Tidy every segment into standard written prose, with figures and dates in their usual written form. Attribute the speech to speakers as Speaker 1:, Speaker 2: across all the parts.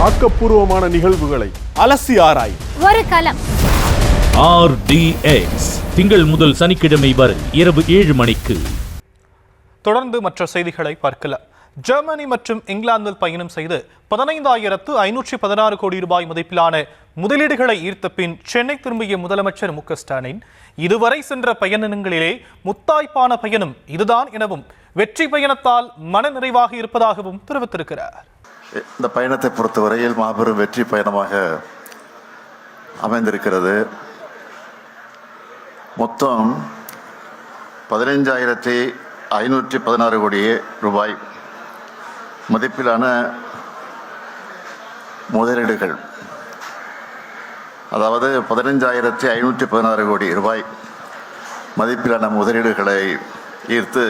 Speaker 1: ஆக்கப்பூர்வமான நிகழ்வுகளை அலசி ஆராய்
Speaker 2: ஒரு களம்.
Speaker 3: RDX திங்கள் முதல் சனிக்கிழமை வரை இரவு 7 மணிக்கு.
Speaker 4: தொடர்ந்து மற்ற செய்திகளை பார்க்கலாம். ஜெர்மனி மற்றும் இங்கிலாந்தில் பயணம் செய்து 15,516 கோடி ரூபாய் மதிப்பிலான முதலீடுகளை ஈர்த்த பின் சென்னை திரும்பிய முதலமைச்சர் மு.க.ஸ்டாலின் இதுவரை சென்ற பயணங்களிலே முத்தாய்ப்பான பயணம் இதுதான் எனவும் வெற்றி பயணத்தால் மனநிறைவாக இருப்பதாகவும் தெரிவித்திருக்கிறார்.
Speaker 5: இந்த பயணத்தை பொறுத்தவரையில் மாபெரும் வெற்றி பயணமாக அமைந்திருக்கிறது. மொத்தம் 15,516 கோடி ரூபாய் மதிப்பிலான முதலீடுகள், அதாவது 15,516 கோடி ரூபாய் மதிப்பிலான முதலீடுகளை ஈர்த்து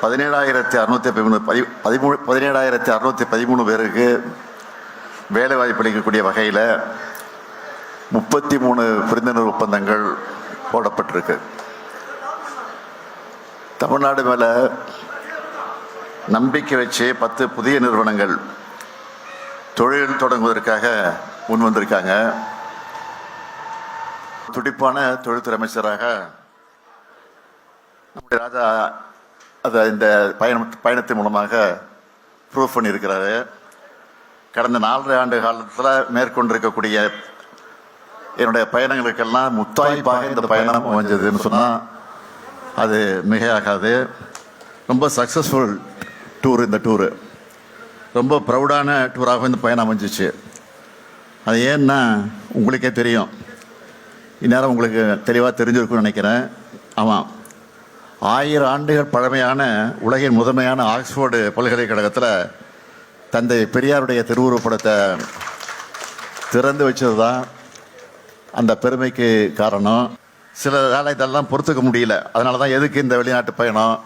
Speaker 5: 17,613 பேருக்கு வேலை வாய்ப்பு அளிக்கக்கூடிய வகையில் 33 புரிந்துணர்வு ஒப்பந்தங்கள் போடப்பட்டிருக்கு. தமிழ்நாடு மேலே நம்பிக்கை வச்சு 10 புதிய நிறுவனங்கள் தொழில் தொடங்குவதற்காக முன் வந்திருக்காங்க. துடிப்பான தொழில்துறை அமைச்சராக நம்முடைய ராஜா அதை இந்த பயணத்தின் மூலமாக ப்ரூவ் பண்ணியிருக்கிறாரு. கடந்த 4 ஆண்டு காலத்தில் மேற்கொண்டிருக்கக்கூடிய என்னுடைய பயணங்களுக்கெல்லாம் முத்தாய்ப்பாக இந்த பயணம் அமைஞ்சதுன்னு சொன்னால் அது மிகையாகாது. ரொம்ப சக்ஸஸ்ஃபுல் டூர். இந்த டூரு ரொம்ப ப்ரௌடான டூராக இந்த பயணம் அமைஞ்சிச்சு. அது ஏன்னா உங்களுக்கே தெரியும், இந்நேரம் உங்களுக்கு தெளிவாக தெரிஞ்சிருக்குன்னு நினைக்கிறேன். ஆமாம், 1000 ஆண்டுகள் பழமையான உலகின் முதன்மையான ஆக்ஸ்போர்டு பல்கலைக்கழகத்தில் தந்தை பெரியாருடைய திருவுருவப்படத்தை திறந்து வச்சது தான் அந்த பெருமைக்கு காரணம். சில வேலை இதெல்லாம் பொறுத்துக்க முடியல. அதனால தான் எதுக்கு இந்த வெளிநாட்டு பயணம்,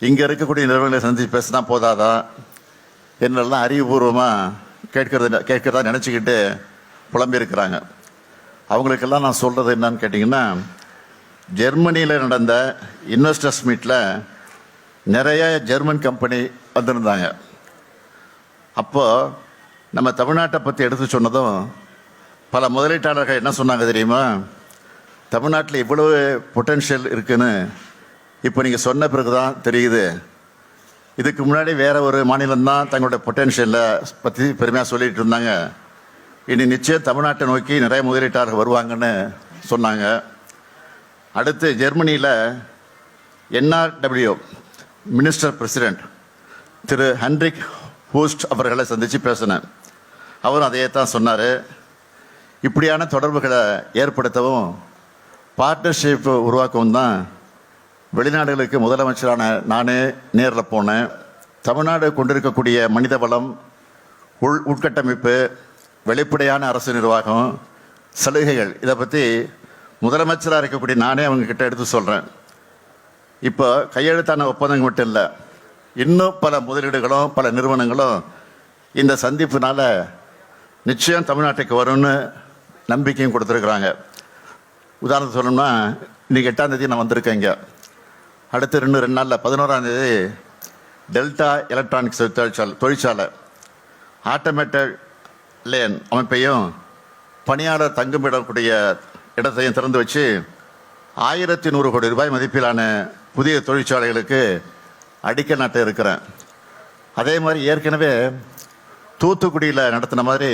Speaker 5: இங்கே இருக்கக்கூடிய நிறுவனங்களை சந்தித்து பேசினா போதாதா என்னெல்லாம் அறிவுபூர்வமாக கேட்கறதா நினச்சிக்கிட்டு புலம்பியிருக்கிறாங்க. அவங்களுக்கெல்லாம் நான் சொல்கிறது என்னன்னு கேட்டிங்கன்னா, ஜெர்மனியில் நடந்த இன்வெஸ்டர்ஸ் மீட்டில் நிறைய ஜெர்மன் கம்பெனி வந்திருந்தாங்க. அப்போது நம்ம தமிழ்நாட்டை பற்றி எடுத்து சொன்னதும் பல முதலீட்டாளர்கள் என்ன சொன்னாங்க தெரியுமா? தமிழ்நாட்டில் இவ்வளவு பொட்டென்ஷியல் இருக்குன்னு இப்போ நீங்கள் சொன்ன பிறகு தான் தெரியுது. இதுக்கு முன்னாடி வேறு ஒரு மாநிலம்தான் தங்களுடைய பொட்டென்ஷியலை பற்றி பெருமையாக சொல்லிகிட்டு இருந்தாங்க. இனி நிச்சயம் தமிழ்நாட்டை நோக்கி நிறைய முதலீட்டாளர்கள் வருவாங்கன்னு சொன்னாங்க. அடுத்து ஜெர்மனியில் NRW மினிஸ்டர் பிரசிடெண்ட் திரு ஹென்ரிக் ஹூஸ்ட் அவர்களை சந்தித்து பேசினேன். அவரும் அதையே தான் சொன்னார். இப்படியான தொடர்புகளை ஏற்படுத்தவும் பார்ட்னர்ஷிப் உருவாக்கவும் தான் வெளிநாடுகளுக்கு முதலமைச்சரான நானே நேரில் போனேன். தமிழ்நாடு கொண்டிருக்கக்கூடிய மனித வளம், உட்கட்டமைப்பு, வெளிப்படையான அரசு நிர்வாகம், சலுகைகள், இதை பற்றி முதலமைச்சராக இருக்கக்கூடிய நானே அவங்கக்கிட்ட எடுத்து சொல்கிறேன். இப்போ கையெழுத்தான ஒப்பந்தங்கள் மட்டும் இல்லை, இன்னும் பல முதலீடுகளும் பல நிறுவனங்களும் இந்த சந்திப்புனால நிச்சயம் தமிழ்நாட்டுக்கு வரும்னு நம்பிக்கையும் கொடுத்துருக்குறாங்க. உதாரணத்துக்கு சொல்லணும்னா, இன்றைக்கி 8ஆம் தேதி நான் வந்திருக்கேங்க. அடுத்து 2 நாளில் 11ஆம் தேதி டெல்டா எலக்ட்ரானிக்ஸ் தொழிற்சாலை ஆட்டோமேட்டட் லேன் அமைப்பையும் பணியாளர் தங்குமிடக்கூடிய இடத்தையும் திறந்து வச்சு 1,100 கோடி ரூபாய் மதிப்பிலான புதிய தொழிற்சாலைகளுக்கு அடிக்கல் நாட்ட இருக்கிறேன். அதே மாதிரி ஏற்கனவே தூத்துக்குடியில் நடத்தின மாதிரி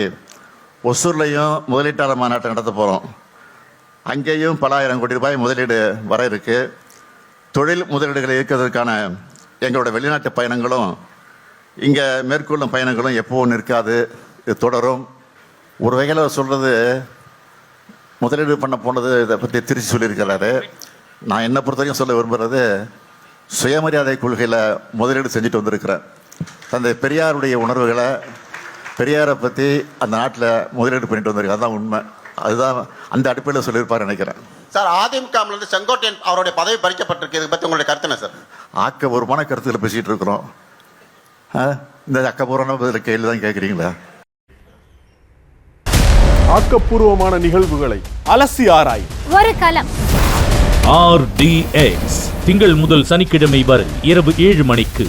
Speaker 5: ஒசூர்லையும் முதலீட்டாளர் மாநாட்டை நடத்த போகிறோம். அங்கேயும் பல 1000 கோடி ரூபாய் முதலீடு வர இருக்கு. தொழில் முதலீடுகளை இருக்கிறதுக்கான எங்களோட வெளிநாட்டு பயணங்களும் இங்கே மேற்கொள்ளும் பயணங்களும் எப்போவும் நிற்காது, இது தொடரும். ஒரு வகையில் சொல்கிறது, முதலீடு பண்ண போனது இதை பற்றி திருச்சி சொல்லியிருக்கிறாரு. நான் என்னை பொறுத்த வரைக்கும் சொல்ல விரும்புகிறது, சுயமரியாதை கொள்கையில் முதலீடு செஞ்சுட்டு வந்திருக்கிறேன். தந்தை பெரியாருடைய உணர்வுகளை, பெரியாரை பற்றி அந்த நாட்டில் முதலீடு பண்ணிட்டு வந்திருக்கேன். அதுதான் உண்மை. அதுதான் அந்த அடிப்படையில் சொல்லியிருப்பார் நினைக்கிறேன்.
Speaker 6: சார், அதிமுகவிலிருந்து செங்கோட்டையன் அவருடைய பதவி பறிக்கப்பட்டிருக்கு. இதை பற்றி உங்களுடைய கருத்து என்ன சார்?
Speaker 5: ஆக்கபூர்வமான கருத்துக்களை பேசிகிட்டு இருக்கிறோம். இந்த அக்கபூர்வமான பதில் கேள்வி தான் கேட்குறீங்களா?
Speaker 1: ஆக்கப்பூர்வமான நிகழ்வுகளை அலசி ஆராய்
Speaker 2: ஒரு களம்.
Speaker 3: RDX திங்கள் முதல் சனிக்கிழமை வரை இரவு 7 மணிக்கு.